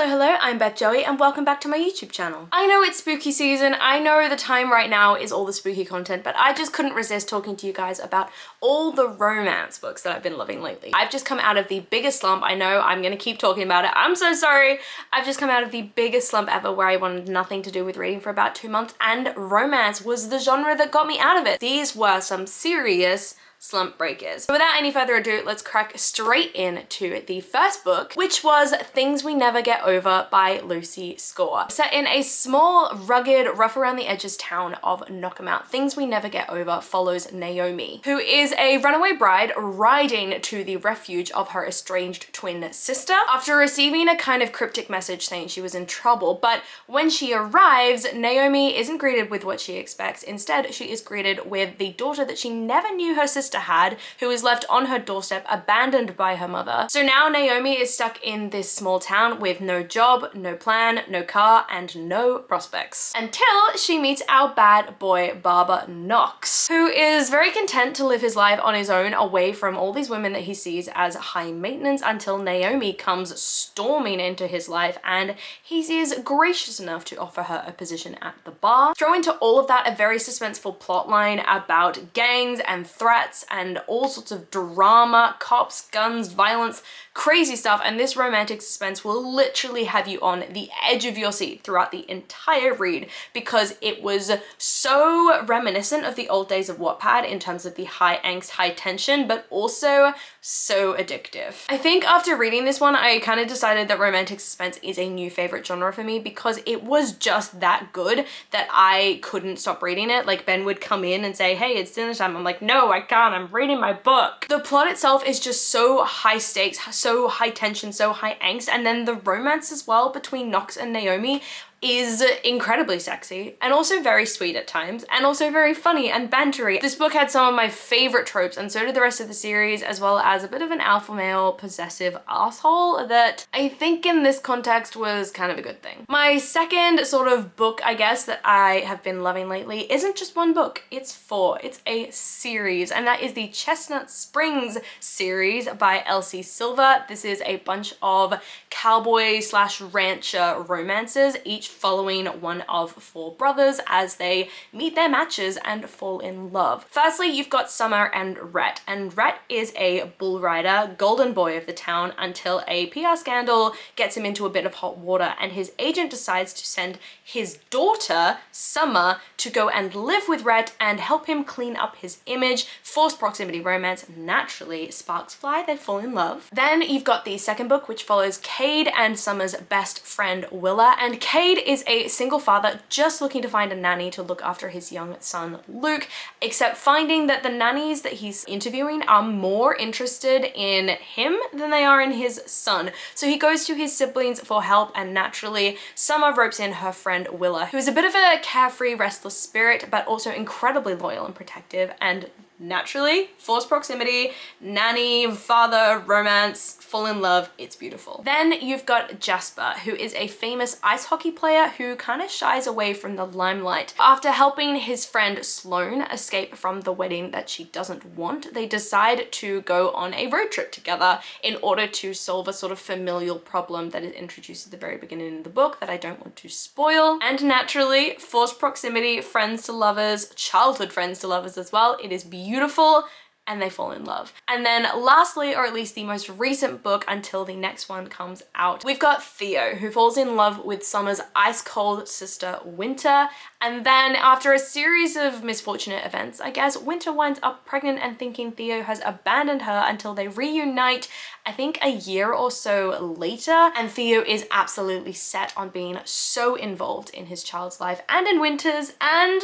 Hello, I'm Beth Joey and welcome back to my YouTube channel. I know it's spooky season, I know the time right now is all the spooky content, but I just couldn't resist talking to you guys about all the romance books that I've been loving lately. I've just come out of the biggest slump. I know I'm gonna keep talking about it. I'm so sorry. I've just come out of the biggest slump ever where I wanted nothing to do with reading for about 2 months, and romance was the genre that got me out of it. These were some serious slump breakers. So without any further ado, let's crack straight into the first book, which was Things We Never Get Over by Lucy Score. Set in a small, rugged, rough around the edges town of Knockemout, Things We Never Get Over follows Naomi, who is a runaway bride riding to the refuge of her estranged twin sister after receiving a kind of cryptic message saying she was in trouble. But when she arrives, Naomi isn't greeted with what she expects. Instead, she is greeted with the daughter that she never knew her sister had, who is left on her doorstep abandoned by her mother. So now Naomi is stuck in this small town with no job, no plan, no car, and no prospects. Until she meets our bad boy Barber Knox, who is very content to live his life on his own away from all these women that he sees as high maintenance, until Naomi comes storming into his life and he is gracious enough to offer her a position at the bar. Throw into all of that a very suspenseful plotline about gangs and threats and all sorts of drama, cops, guns, violence, crazy stuff, and this romantic suspense will literally have you on the edge of your seat throughout the entire read, because it was so reminiscent of the old days of Wattpad in terms of the high angst, high tension, but also so addictive. I think after reading this one, I kind of decided that romantic suspense is a new favorite genre for me, because it was just that good that I couldn't stop reading it. Like, Ben would come in and say, hey, it's dinner time. I'm like, no, I can't, I'm reading my book. The plot itself is just so high stakes, so high tension, so high angst, and then the romance as well between Knox and Naomi is incredibly sexy and also very sweet at times, and also very funny and bantery. This book had some of my favorite tropes, and so did the rest of the series, as well as a bit of an alpha male possessive asshole that I think in this context was kind of a good thing. My second sort of book, I guess, that I have been loving lately isn't just one book, it's 4. It's a series, and that is the Chestnut Springs series by Elsie Silver. This is a bunch of cowboy slash rancher romances, each following one of 4 brothers as they meet their matches and fall in love. Firstly, you've got Summer and Rhett, and Rhett is a bull rider, golden boy of the town, until a PR scandal gets him into a bit of hot water, and his agent decides to send his daughter, Summer, to go and live with Rhett and help him clean up his image. Forced proximity romance, naturally, sparks fly, they fall in love. Then you've got the second book, which follows Cade and Summer's best friend Willa, and Cade is a single father just looking to find a nanny to look after his young son Luke, except finding that the nannies that he's interviewing are more interested in him than they are in his son. So he goes to his siblings for help, and naturally Summer ropes in her friend Willa, who is a bit of a carefree, restless spirit, but also incredibly loyal and protective, and naturally, forced proximity, nanny, father, romance, fall in love, it's beautiful. Then you've got Jasper, who is a famous ice hockey player who kind of shies away from the limelight. After helping his friend Sloane escape from the wedding that she doesn't want, they decide to go on a road trip together in order to solve a sort of familial problem that is introduced at the very beginning of the book that I don't want to spoil. And naturally, forced proximity, friends to lovers, childhood friends to lovers as well. It is beautiful, and they fall in love. And then lastly, or at least the most recent book until the next one comes out, we've got Theo, who falls in love with Summer's ice-cold sister Winter, and then after a series of misfortunate events, I guess, Winter winds up pregnant and thinking Theo has abandoned her until they reunite, I think a year or so later, and Theo is absolutely set on being so involved in his child's life and in Winter's, and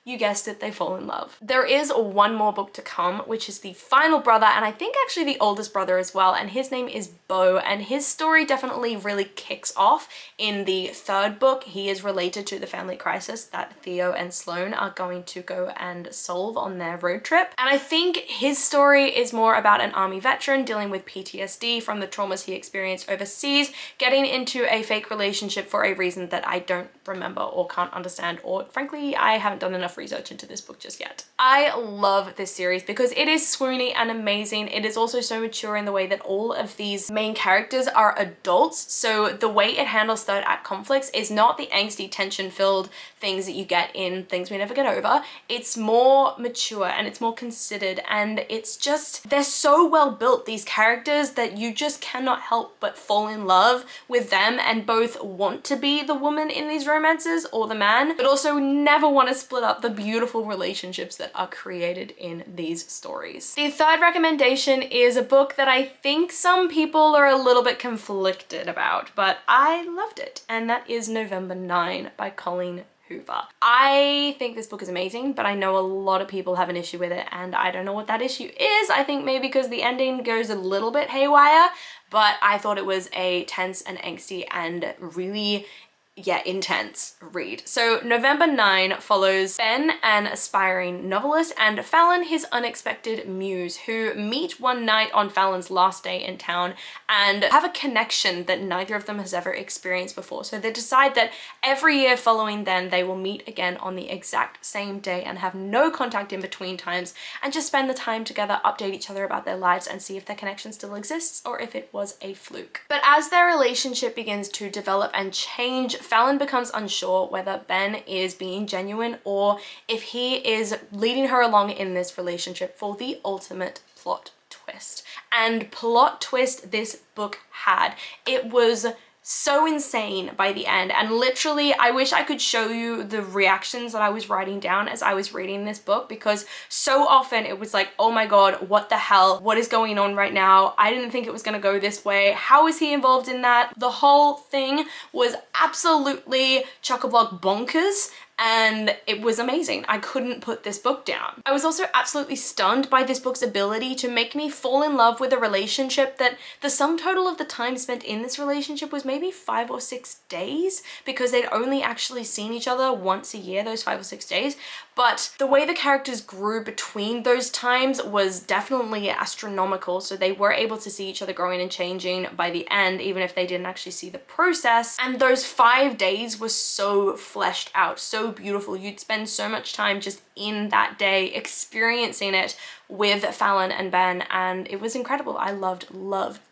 you guessed it, they fall in love. There is one more book to come, which is the final brother, and I think actually the oldest brother as well, and his name is Bo, and his story definitely really kicks off in the third book. He is related to the family crisis that Theo and Sloane are going to go and solve on their road trip, and I think his story is more about an army veteran dealing with PTSD from the traumas he experienced overseas, getting into a fake relationship for a reason that I don't remember or can't understand, or frankly I haven't done enough enough research into this book just yet. I love this series because it is swoony and amazing. It is also so mature in the way that all of these main characters are adults. So the way it handles third act conflicts is not the angsty, tension-filled things that you get in Things We Never Get Over. It's more mature and it's more considered, and it's just, they're so well built, these characters, that you just cannot help but fall in love with them and both want to be the woman in these romances or the man, but also never want to split up the beautiful relationships that are created in these stories. The third recommendation is a book that I think some people are a little bit conflicted about, but I loved it, and that is November 9 by Colleen. Hoover. I think this book is amazing, but I know a lot of people have an issue with it, and I don't know what that issue is. I think maybe because the ending goes a little bit haywire, but I thought it was a tense and angsty and really intense read. So November 9 follows Ben, an aspiring novelist, and Fallon, his unexpected muse, who meet one night on Fallon's last day in town and have a connection that neither of them has ever experienced before. So they decide that every year following then they will meet again on the exact same day and have no contact in between times, and just spend the time together, update each other about their lives, and see if their connection still exists or if it was a fluke. But as their relationship begins to develop and change, Fallon becomes unsure whether Ben is being genuine or if he is leading her along in this relationship for the ultimate plot twist. And plot twist this book had. It was so insane by the end, and literally I wish I could show you the reactions that I was writing down as I was reading this book, because so often it was like, oh my god, what the hell, what is going on right now? I didn't think it was gonna go this way. How is he involved in that? The whole thing was absolutely chock-a-block bonkers, and it was amazing. I couldn't put this book down. I was also absolutely stunned by this book's ability to make me fall in love with a relationship that the sum total of the time spent in this relationship was maybe 5 or 6 days, because they'd only actually seen each other once a year, those 5 or 6 days. But the way the characters grew between those times was definitely astronomical, so they were able to see each other growing and changing by the end, even if they didn't actually see the process. And those 5 days were so fleshed out, so beautiful. You'd spend so much time just in that day experiencing it with Fallon and Ben, and it was incredible. I loved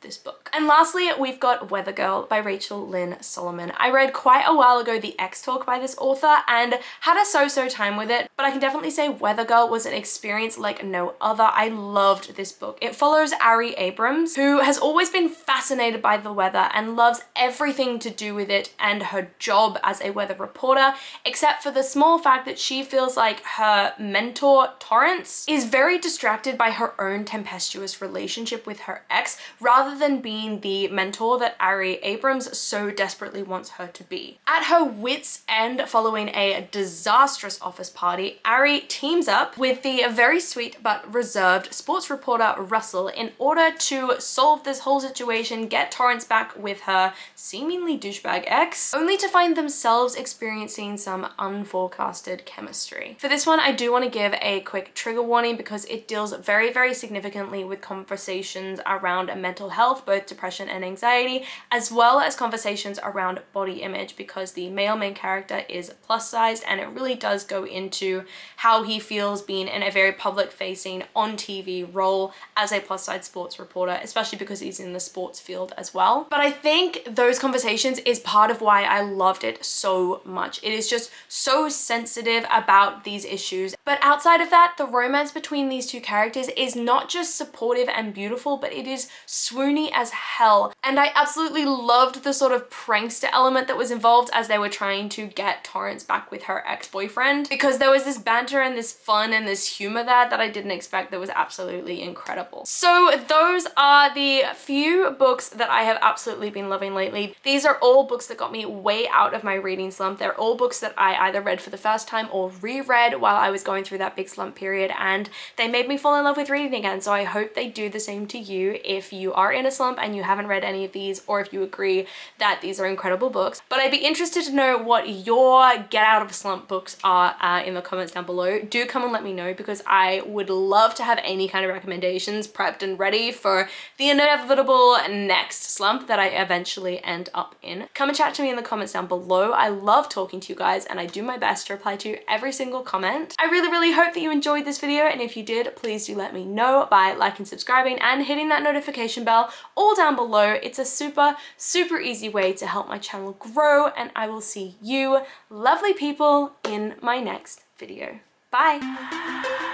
this book. And lastly, we've got Weather Girl by Rachel Lynn Solomon. I read quite a while ago the X Talk by this author and had a so-so time with it, but I can definitely say Weather Girl was an experience like no other. I loved this book. It follows Ari Abrams, who has always been fascinated by the weather and loves everything to do with it and her job as a weather reporter, except for the small fact that she feels like her mentor, Torrance, is very distracted by her own tempestuous relationship with her ex, rather than being the mentor that Ari Abrams so desperately wants her to be. At her wit's end following a disastrous office party, Ari teams up with the very sweet but reserved sports reporter Russell in order to solve this whole situation, get Torrance back with her seemingly douchebag ex, only to find themselves experiencing some unforecasted chemistry. For this one, I do want to give a quick trigger warning because it deals very, very significantly with conversations around mental health, both depression and anxiety, as well as conversations around body image, because the male main character is plus sized, and it really does go into how he feels being in a very public facing on TV role as a plus size sports reporter, especially because he's in the sports field as well. But I think those conversations is part of why I loved it so much. It is just so sensitive about these issues. But outside of that, the romance between these two characters is not just supportive and beautiful, but it is swoony as hell. And I absolutely loved the sort of prankster element that was involved as they were trying to get Torrance back with her ex-boyfriend, because there was this banter and this fun and this humor there that I didn't expect, that was absolutely incredible. So those are the few books that I have absolutely been loving lately. These are all books that got me way out of my reading slump. They're all books that I either read for the first time or reread while I was going through that big slump period, and they made me fall in love with reading again. So I hope they do the same to you if you are in a slump and you haven't read any of these, or if you agree that these are incredible books. But I'd be interested to know what your get out of a slump books are in the comments down below. Do come and let me know, because I would love to have any kind of recommendations prepped and ready for the inevitable next slump that I eventually end up in. Come and chat to me in the comments down below. I love talking to you guys and I do my best to reply to every single comment. I really hope that you enjoyed this video, and if you did, please do let me know by liking, subscribing, and hitting that notification bell all down below. It's a super easy way to help my channel grow, and I will see you lovely people in my next video. Bye!